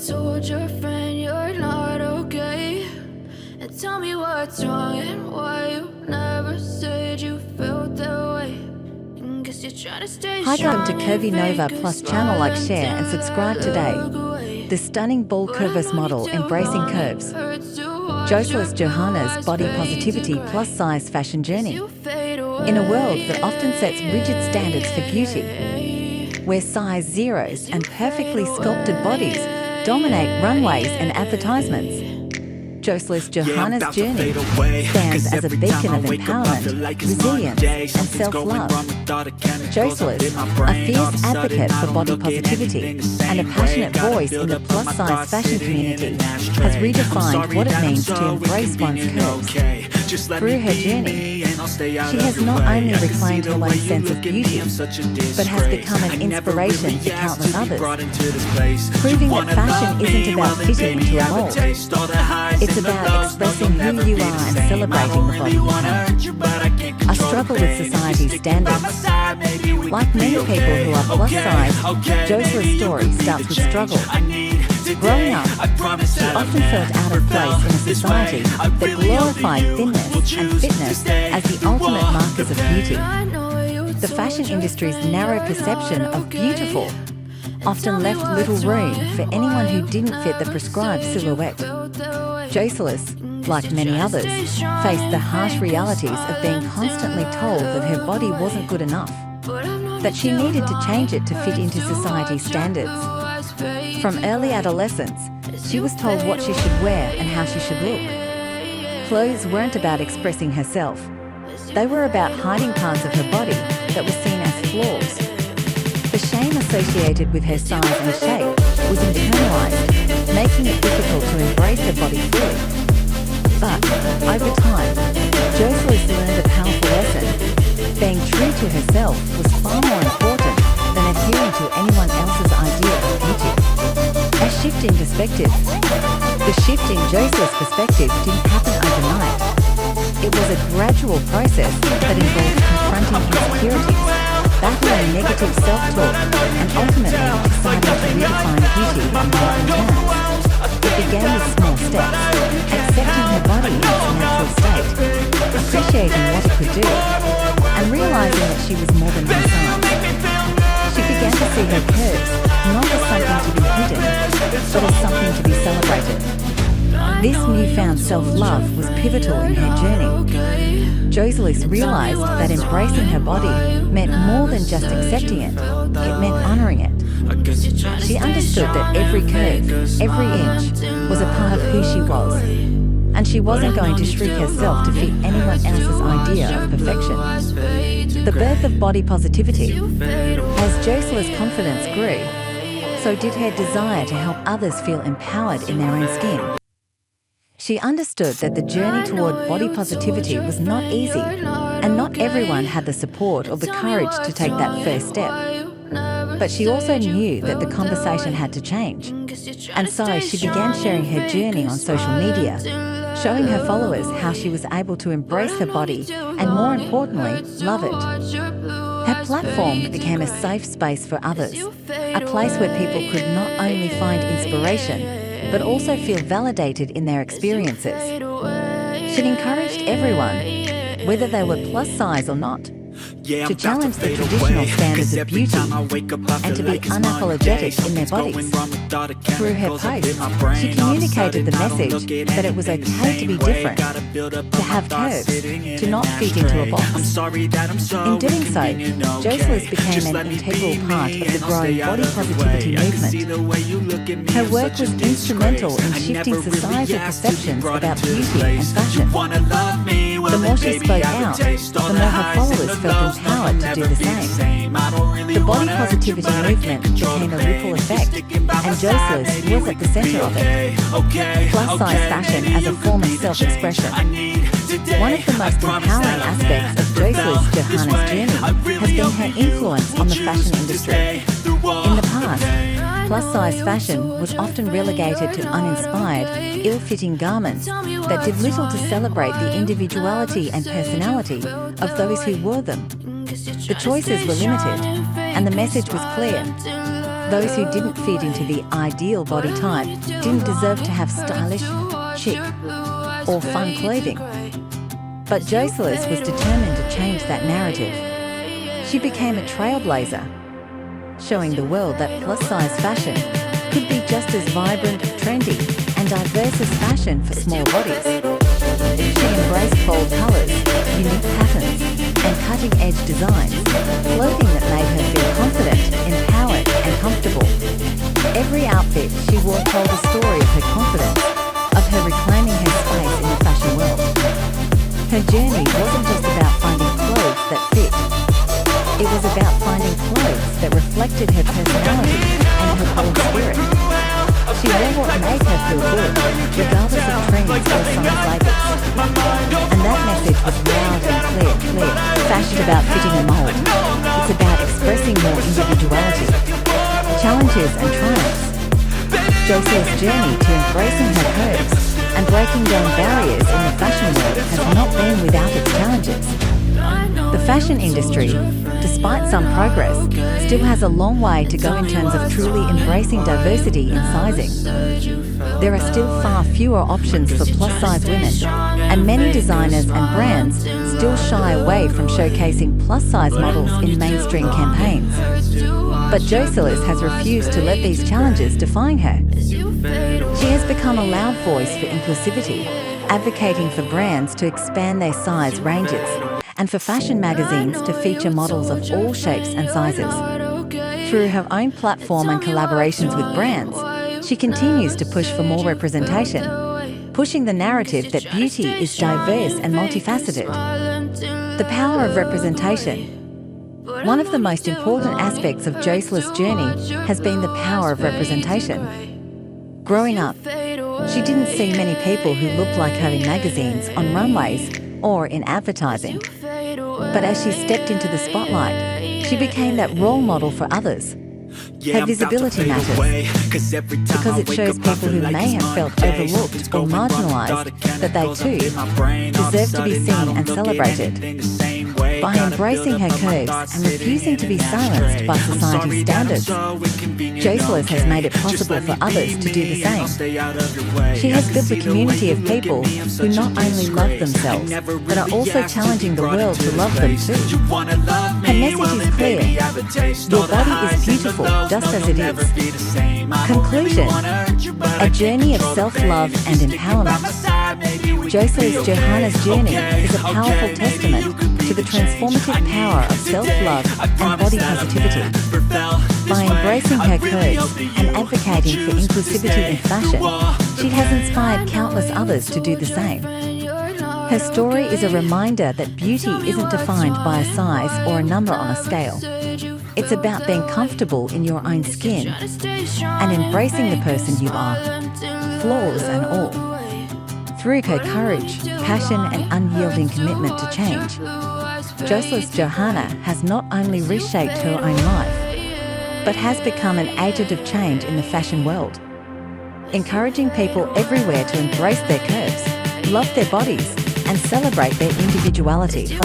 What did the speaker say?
told your friend you're not okay? And tell me what's wrong and why you never said you felt that way. And guess you're trying to stay Hi, strong welcome to Curvy and Nova fake a Plus smile channel. Like, and share and subscribe today. look away. The stunning ball But I've curvaceous known model you too embracing long, curves. it hurts to watch your Joselis Johana's body eyes fade positivity to gray. plus size fashion journey. You fade away. In a world that often sets rigid standards for beauty, where size zeros and perfectly sculpted bodies dominate runways and advertisements, Joselis Johana's journey stands as a beacon of empowerment, resilience, and self-love. Joselis, a fierce advocate for body positivity and a passionate voice in the plus-size fashion community, has redefined what it means to embrace one's curves. Through her journey, she has not only reclaimed her own sense of beauty, but has become an inspiration to countless others, proving that fashion isn't about fitting into a mold. It's about expressing who you are and celebrating the body you have. I struggle with society's standards. Like many people who are plus size, Joselis' story starts with struggle. Growing up, she often felt out of place in a society that glorified thinness and fitness as the ultimate markers of beauty. The fashion industry's narrow perception of beautiful often left little room for anyone who didn't fit the prescribed silhouette. Joselis, like many others, faced the harsh realities of being constantly told that her body wasn't good enough, that she needed to change it to fit into society's standards. From early adolescence, she was told what she should wear and how she should look. Clothes weren't about expressing herself. They were about hiding parts of her body that were seen as flaws. The shame associated with her size and shape was internalized, making it difficult to embrace her body fully. But, over time, Joselis learned a powerful lesson. Being true to herself was far more important than adhering to anyone else's idea of beauty. A shift in perspective. The shift in Joselis' perspective didn't happen overnight. It was a gradual process that involved confronting insecurities, battling negative self-talk, and ultimately deciding to redefine beauty on her own terms. It began with small steps, accepting her body in its natural state, appreciating what it could do, and realizing that she was more than her size. She began to see her curves not as something to be hidden, but as something to be celebrated. This newfound self-love was pivotal in her journey. Joselis realized that embracing her body meant more than just accepting it, it meant honoring it. She understood that every curve, every inch, was a part of who she was, and she wasn't going to shrink herself to fit anyone else's idea of perfection. The birth of body positivity. As Joselis' confidence grew, so did her desire to help others feel empowered in their own skin. She understood that the journey toward body positivity was not easy, and not everyone had the support or the courage to take that first step. But she also knew that the conversation had to change, and so she began sharing her journey on social media, showing her followers how she was able to embrace her body and, more importantly, love it. Her platform became a safe space for others, a place where people could not only find inspiration, but also feel validated in their experiences. She encouraged everyone, whether they were plus size or not, to challenge the traditional standards of beauty and to be unapologetic in their bodies. Through her posts, she communicated the message that it was okay to be different, to have curves, to not fit into a box. In doing so, Joselis became an integral part of the growing body positivity movement. Her work was instrumental in shifting societal perceptions about beauty and fashion. The more she spoke out, the more her followers felt empowered to do the same. The body positivity movement became a ripple effect, and Joselis was at the center of it. Plus-size fashion as a form of self-expression. One of the most empowering aspects of Joselis Johana's journey has been her influence on the fashion industry. In the past, plus-size fashion was often relegated to uninspired, ill-fitting garments that did little to celebrate the individuality and personality of those who wore them. The choices were limited, and the message was clear. Those who didn't fit into the ideal body type didn't deserve to have stylish, chic, or fun clothing. But Joselis was determined to change that narrative. She became a trailblazer, showing the world that plus-size fashion could be just as vibrant, trendy, and diverse as fashion for small bodies. She embraced bold colours, unique patterns, and cutting-edge designs, clothing that made her feel confident, empowered, and comfortable. Every outfit she wore told a story of her confidence, of her reclaiming her space in the fashion world. Her journey wasn't just about finding clothes that fit. It was about finding clothes that reflected her personality and her bold spirit. She wore what made her feel good, regardless of trends or size labels. And that message was loud and clear. Fashion about fitting a mold. It's about expressing your individuality, challenges and triumphs. Joselis' journey to embracing her curves and breaking down barriers in the fashion world has not been without its challenges. The fashion industry, despite some progress, still has a long way to go in terms of truly embracing diversity in sizing. There are still far fewer options for plus-size women, and many designers and brands still shy away from showcasing plus-size models in mainstream campaigns. But Joselis has refused to let these challenges define her. She has become a loud voice for inclusivity, advocating for brands to expand their size ranges, and for fashion magazines to feature models of all shapes and sizes. Through her own platform and collaborations with brands, she continues to push for more representation, pushing the narrative that beauty is diverse and multifaceted. The power of representation. One of the most important aspects of Joselis' journey has been the power of representation. Growing up, she didn't see many people who looked like her in magazines, on runways, or in advertising. But as she stepped into the spotlight, she became that role model for others. Her visibility matters because it shows people who may have felt overlooked or marginalised that they too deserve to be seen and celebrated. By embracing her curves and refusing to be silenced by society's standards, Joselis has made it possible for others to do the same. She has built a community of people who not only love themselves, but are also challenging the world to love them too. Her message is clear. Your body is beautiful just as it is. Conclusion. A journey of self-love and empowerment. Joselis Johana's journey is a powerful testament to the transformative power of self-love and body positivity. By embracing her curves and advocating for inclusivity in fashion, she has inspired countless others to do the same. Her story is a reminder that beauty isn't defined by a size or a number on a scale. It's about being comfortable in your own skin and embracing the person you are, flaws and all. Through her courage, passion and unyielding commitment to change, Joselis Johana has not only reshaped her own life, but has become an agent of change in the fashion world, encouraging people everywhere to embrace their curves, love their bodies, and celebrate their individuality.